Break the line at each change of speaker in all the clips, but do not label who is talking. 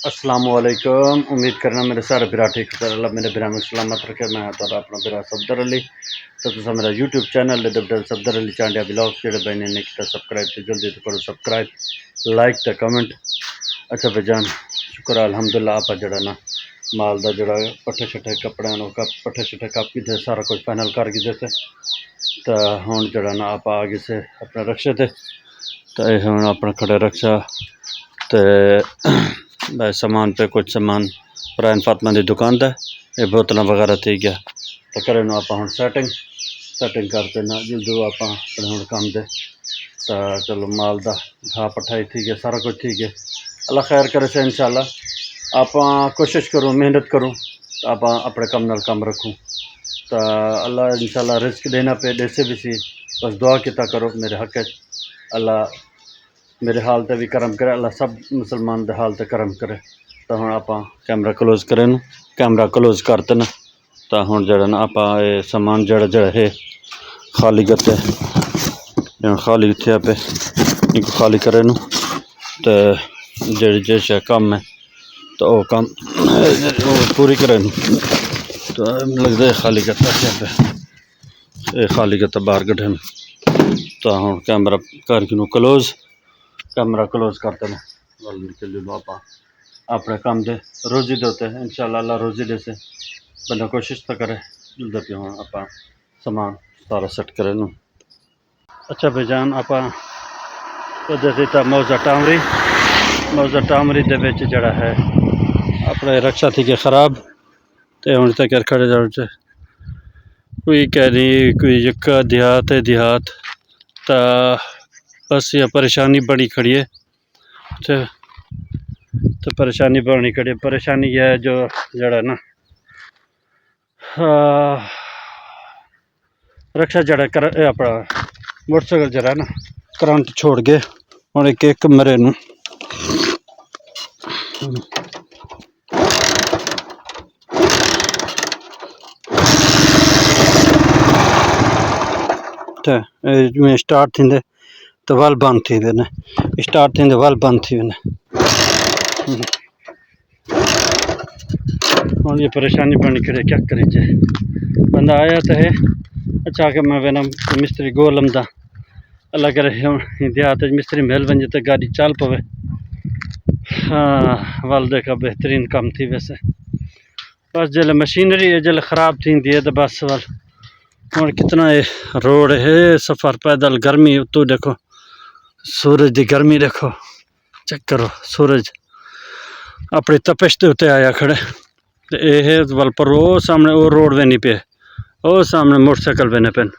अस्सलामुअलैकुम। उम्मीद करना मेरे सारे बिरा ठीक है। अल्लाह मेरे बिरा में सलामत रखे। मैं तो अपना बिरा सफदर अली। तो तुसा मेरा YouTube channel Safdar Ali Chandia blog जेड़े भाई ने किया सब्सक्राइब तो जल्दी तो करो सब्सक्राइब, लाइक तो कमेंट। अच्छा भाईजान शुक्र अल्हम्दुलिल्लाह आप जड़ा ना माल का जड़ा पट्ठे शट्ठे कपड़े पट्ठे शट्ठे कापी थे सारा कुछ फाइनल कर गए थे। तो हूँ जड़ा ना आप आ गए से अपने रक्शे थे। तो हूँ अपना खड़े रक्षा तो सामान पे कुछ सामान पुरान फातमा की दुकान था ये बोतल वगैरह थी गया। तो करें आप हम सैटिंग करते ना जल्द आप हूँ काम दे। तो चलो माल का घा पट्ठा थी गया सारा कुछ ठीक है। अल्लाह खैर करे से इंशाल्लाह आप कोशिश करूँ मेहनत करूँ तो आप अपने कम नाल कम रखूँ। तो अल्लाह इंशाल्लाह रिस्क देना पे देसे भी सी बस दुआ किता करो मेरे हक अल्लाह मेरे हाल ते भी करम करे। अल्लाह सब मुसलमान के हाल ते करम करे। तो हम आप कैमरा क्लोज करें कैमरा क्लोज करते न। तो हूँ जरा ना आप समान जड़ा जड़ा है खाली करते खाली इतने पे इनको खाली करें तो जड़ी जैसे कम है तो वो कम पूरी करें। तो लगता है खाली करता पे ये खाली करता बाहर कटे। तो हूँ कैमरा करके कैमरा क्लोज करते हैं। आप अपने काम दे रोजी देते हैं इंशाल्लाह अल्लाह रोजी दे से बंदा कोशिश तो करे जल्द पे हूँ आप सामान सारा सेट करें। अच्छा भाईजान आप मौजा टामरी दे जड़ा है अपने रक्षा थी के खराब तो हूँ तक खड़े जाओ कोई कह नहीं कोई यक्का देहात है देहात। तो बस ये परेशानी बड़ी खड़ी है। तो परेशानी बनी खड़ी है। परेशानी यह है जो जड़ा ना रक्षा जड़ा कर अपना मोटरसाइकिल जरा ना करंट छोड़ गए और एक मरे नू स्टार्ट थी तो वल बंद थी स्टार्ट थी वल बंद थी और ये परेशानी बनी खड़े क्या करी जाए। बंदा आया तो है अच्छा कि मैं वेना मिस्त्री गोलम दा अल्लाह करे देहात मिस्त्री महल बन तो गाड़ी चल पवे। हाँ वल देखा बेहतरीन काम थी वैसे बस जल मशीनरी है जल ख़राब थी है तो बस वल और कितना ये रोड है सफ़र पैदल गर्मी तो देखो सूरज की गर्मी देखो चेक करो सूरज अपनी तपश के उत्ते आया खड़े। तो ये वल पर वो सामने वो रोड वे नहीं पे वो सामने मोटरसाइकिल वे पेन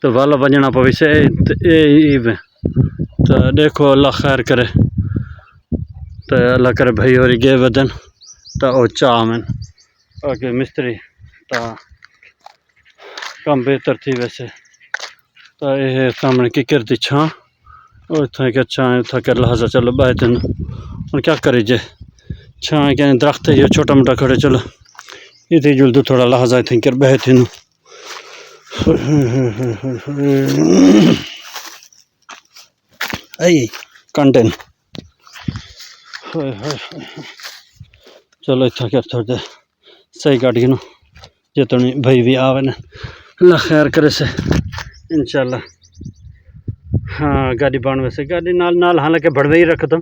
तो वल बजना पवे से तो देखो अल्लाह खैर करे। तो अल्लाह करे भाई और गे वदन तो वो चाह में आगे मिस्त्री तो कम बेहतर थी वैसे। तो ये सामने की करती छां और इतना क्या छां उतना कर लिहाजा चलो बाय दिन और क्या करे जे छां क्या दरख्त है ये छोटा मोटा खड़े चलो इतनी जुल्द थोड़ा लिहाजा थे कर बह थे आई कंटेन चलो इतना कर थोड़े सही गाड़ी नो जितनी भाई भी आवे ना अल्लाह खैर करे से इंशाल्लाह। हाँ गाड़ी बन वैसे गाड़ी नाल नाल हालांकि बढ़वे ही रख दो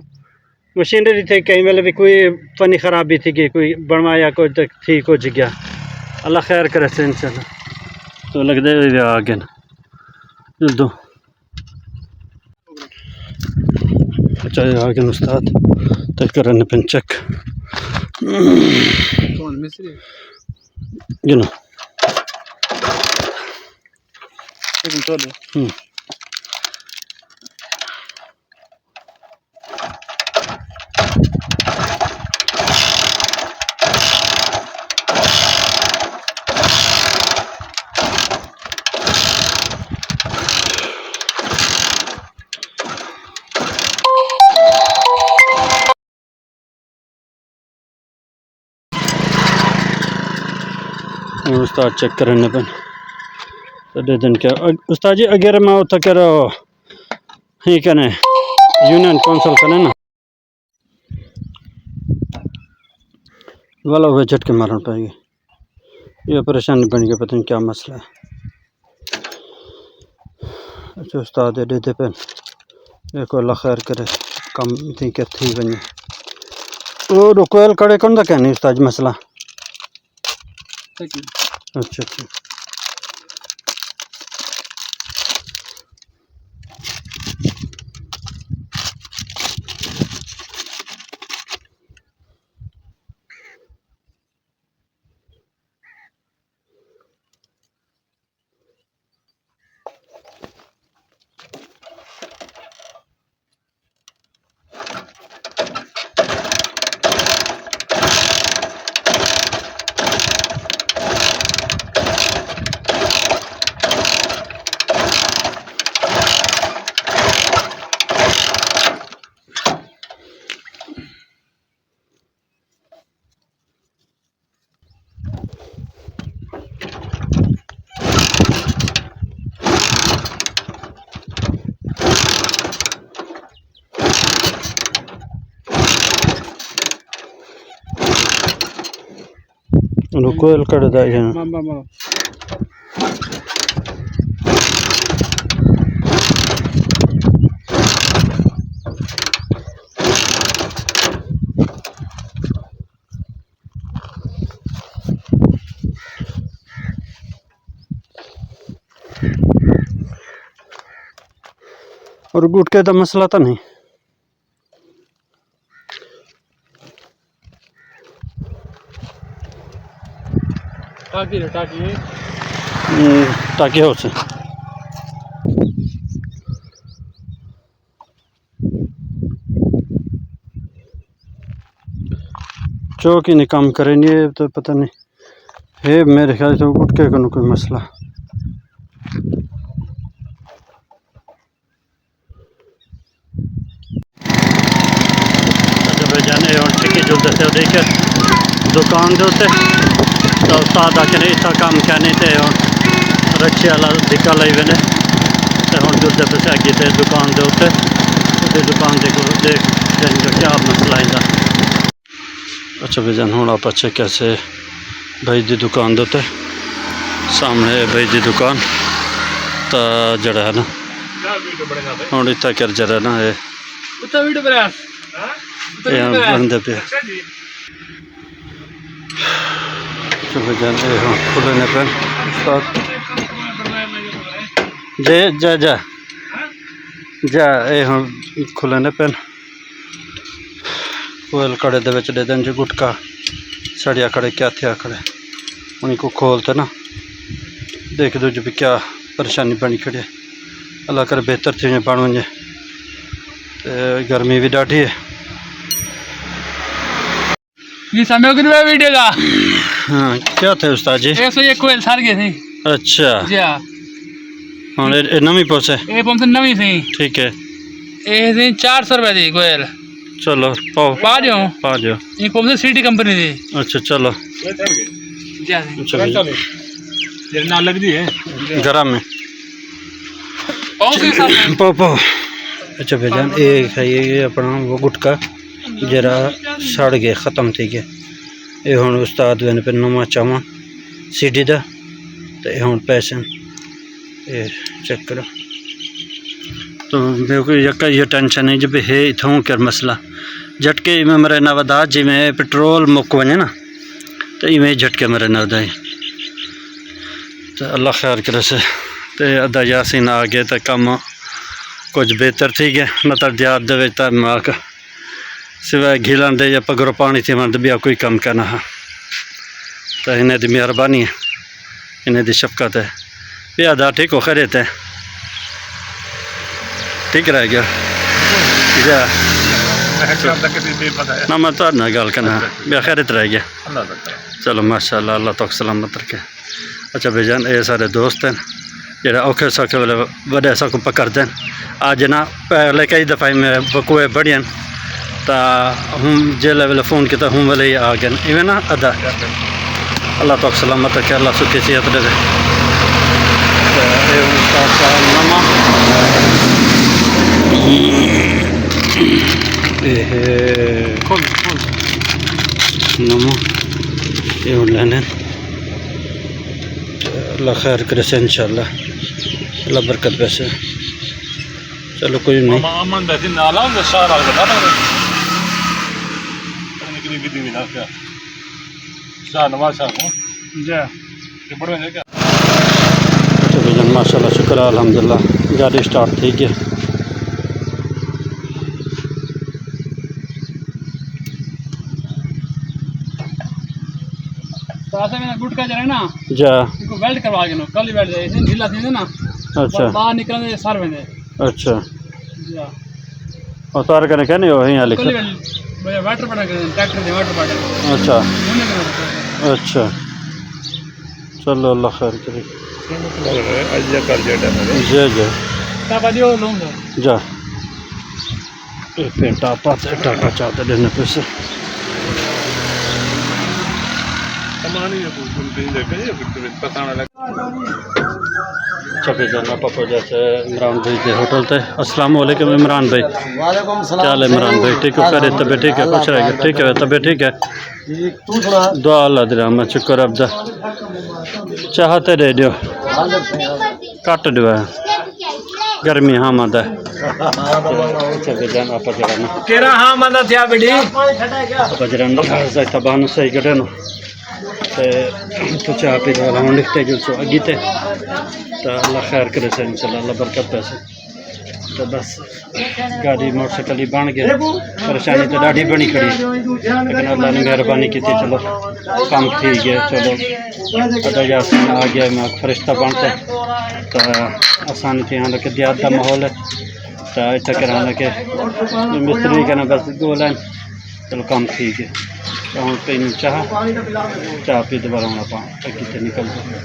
मशीनरी थे कई वेले भी कोई फनी खराबी थी कि कोई बनवाया कोई तक थी कुछ गया अल्लाह खैर करे से इंशाल्लाह। तो लगते आगे ना दो अच्छा आगे उस्ताद तक करने pen check you know Ustad check करने पेन तो दे दिन क्या उस्ताद जी अगर मैं उतना करो ही कने यूनियन काउंसिल कने ना वाला हुए झटके मारना पाएगी। ये परेशानी बन गई, पता नहीं क्या मसला है। अच्छा उस्ताद दे दे पे देखो अल्लाह खैर करे, कम थी क्या थी बनी। और कोयल कड़े कौन सा कहनी उस्ताद मसला। अच्छा अच्छा कोयल कड़े दा और गुटके का मसला तो नहीं। टाकी हो से चौकी नहीं काम करे नहीं तो पता नहीं है, मेरे ख्याल से गुटके का कोई मसला। जाने और ठेके जो दसे देखे दुकान दे उत्ते तो उस्ताद आखने इतना काम कहने थे और रच्छे वाला धिक्का लाई वेने तो हम जुलते पे अगे थे दुकान दे उत्ते दुकान देख क्या मसला इंदा। अच्छा भाईजान हूँ आप अच्छे कैसे भाई दी दुकान दे उत्ते सामने भाई दी दुकान तो जड़ा है ना हूँ इतना कर जरा ना ये बनते पे खुलने पे जे जा जा जा ये हम खुलने पे कोयल कड़े दे दें जो गुटका सड़िया खड़े क्या थे खड़े उन्हीं को खोलते ना देख दो जो भी क्या परेशानी बनी खड़ी है। अल्लाह कर बेहतर थी बन वजे गर्मी भी डाढ़ी है।
ये समय वीडियो का
हाँ क्या थे उस्ताद जी?
ये कोयल सार गए थे।
अच्छा
जी हाँ
नवी पहुँचे
ये पहुँचे नवी थी।
ठीक है
ये थी 400 रुपए थी कोयल।
चलो पाओ
पा जाओ ये पहुँचे सिटी कंपनी थी।
अच्छा चलो
ना लग दी है
गरम में पाओ पाओ। अच्छा भाईजान ये खाइए अपना वो गुटका जरा सड़ गए ख़त्म थी गए ये हूँ उस्ताद मैंने पे नुमा चावा सीढ़ी दा तो ये हूँ पैसे ये चेक करो तो मेरे को ये टेंशन है जब है इतना कर मसला झटके में मेरे ना वदा जिमें पेट्रोल मुक वने ना तो इवें झटके मेरे ना वदाई तो अल्लाह खैर करे से तो अदा यासीन आ गए तो कम कुछ बेहतर थी गए न तो दियात दे माक सिवाय घिलन दे या पगरो पानी थी मन बिया कोई कम करना है तो इन्हें दी मेहरबानी है इन्हें दी शफकत है भी अदा ठीक हो खैरियत है ठीक रह गया जा ना मैं तो ना गल करना भी खैरियत रह गया चलो माशाल्लाह अल्लाह तक सलामत रखे। अच्छा भाईजान ये सारे दोस्त हैं जेड़ा औखे सौखे वाले बड़े सौ पकड़ दें आज ना पहले कई दफ़ा मेरे बकुए बढ़ियन तो हम जेल वाले फ़ोन किया हूँ वाले ही आ गए इवें ना अदा अल्लाह तक सलामत रखे अल्लाह सुखी सेहत दे नमो ये लेने अल्लाह खैर करे से इंशाल्लाह, अल्लाह बरकत वैसे। चलो कोई नहीं।
अमन बैठी नाला में सारा बता रहा है निकली विधि विधा क्या जा नमाज साहब जा ये पढ़ में क्या।
तो भजन माशाल्लाह शुक्र है अल्हम्दुलिल्लाह, गाड़ी स्टार्ट थी गई।
तो ऐसे में गुटका जो है ना
जा
इनको वेल्ड करवा के नो कल ही वेल्ड जाए इसे ढीला थी ना।
अच्छा
बाहर निकलने सर में
अच्छा
जा
और तार करने क्या नहीं हो यहाँ लिखा।
कल ही वेल्ड वाटर पड़ा कर ट्रैक्टर दे वाटर पड़ा
अच्छा अच्छा चलो अल्लाह खैर करे। जय जय
का दियो लूंगा
जा टापा चाहते देने पैसे छपे जाना पापा जैसे इमरान भाई के होटल थे। अस्सलाम वालेकुम इमरान भाई, क्या हाल है इमरान भाई? ठीक हो? करे तबीयत ठीक है? कुछ रहेगा ठीक है? तबीयत ठीक है? दुआ अल्लाह दे मैं शुक्र अब चाहते दे दियो कट दो गर्मी हाँ मत है
केरा हाँ मत थिया बेटी
बहाना सही कटे ना तो चाह पी तो हम लिखते जो सो अगी थे तो अल्लाह खैर करे से इंशाल्लाह, अल्लाह बरकत पैसे। तो बस गाड़ी मोटरसाइकिल ही बन गए, परेशानी तो डाढ़ी बनी खड़ी लेकिन अल्लाह ने मेहरबानी की थी। चलो काम ठीक है, चलो अदा यासीन आ गया मैं फरिश्ता बनते तो आसानी थी। यहाँ के देहात का माहौल है तो इतना कराना के मिस्त्री कहना बस 2 लाइन चलो काम ठीक है। तो हम चाह पी दोबारा हम आप निकल जाए।